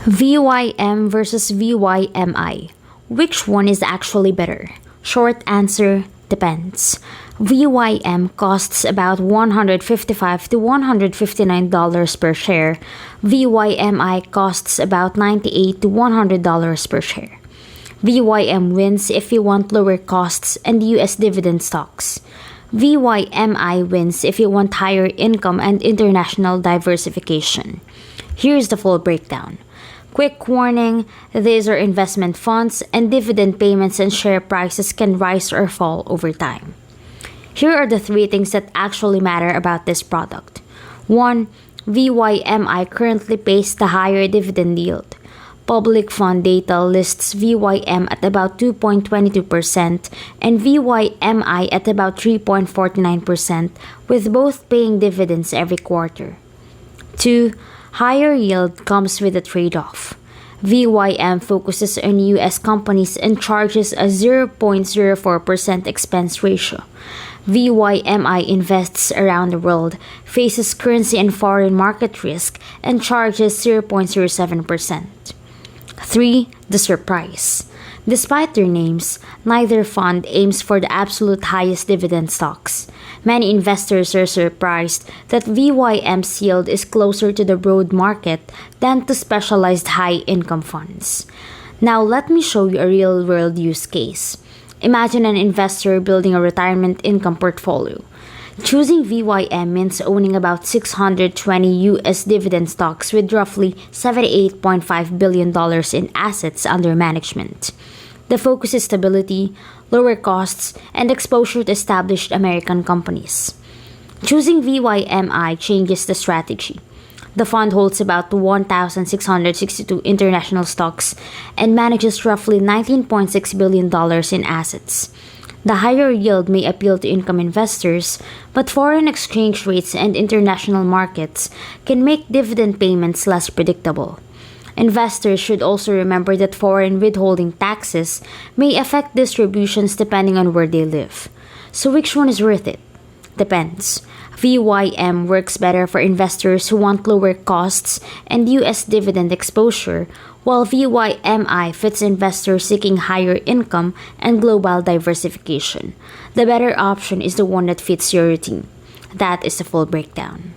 VYM versus VYMI. Which one is actually better? Short answer, depends. VYM costs about $155 to $159 per share. VYMI costs about $98 to $100 per share. VYM wins if you want lower costs and US dividend stocks. VYMI wins if you want higher income and international diversification. Here's the full breakdown. Quick warning, these are investment funds and dividend payments and share prices can rise or fall over time. Here are the three things that actually matter about this product. 1. VYMI currently pays the higher dividend yield. Public fund data lists VYM at about 2.22% and VYMI at about 3.49%, with both paying dividends every quarter. 2. Higher yield comes with a trade-off. VYM focuses on US companies and charges a 0.04% expense ratio. VYMI invests around the world, faces currency and foreign market risk, and charges 0.07%. 3. The surprise. Despite their names, neither fund aims for the absolute highest dividend stocks. Many investors are surprised that VYM's yield is closer to the broad market than to specialized high-income funds. Now let me show you a real-world use case. Imagine an investor building a retirement income portfolio. Choosing VYM means owning about 620 US dividend stocks with roughly $78.5 billion in assets under management. The focus is stability, lower costs, and exposure to established American companies. Choosing VYMI changes the strategy. The fund holds about 1,662 international stocks and manages roughly $19.6 billion in assets. The higher yield may appeal to income investors, but foreign exchange rates and international markets can make dividend payments less predictable. Investors should also remember that foreign withholding taxes may affect distributions depending on where they live. So which one is worth it? Depends. VYM works better for investors who want lower costs and US dividend exposure, while VYMI fits investors seeking higher income and global diversification. The better option is the one that fits your routine. That is the full breakdown.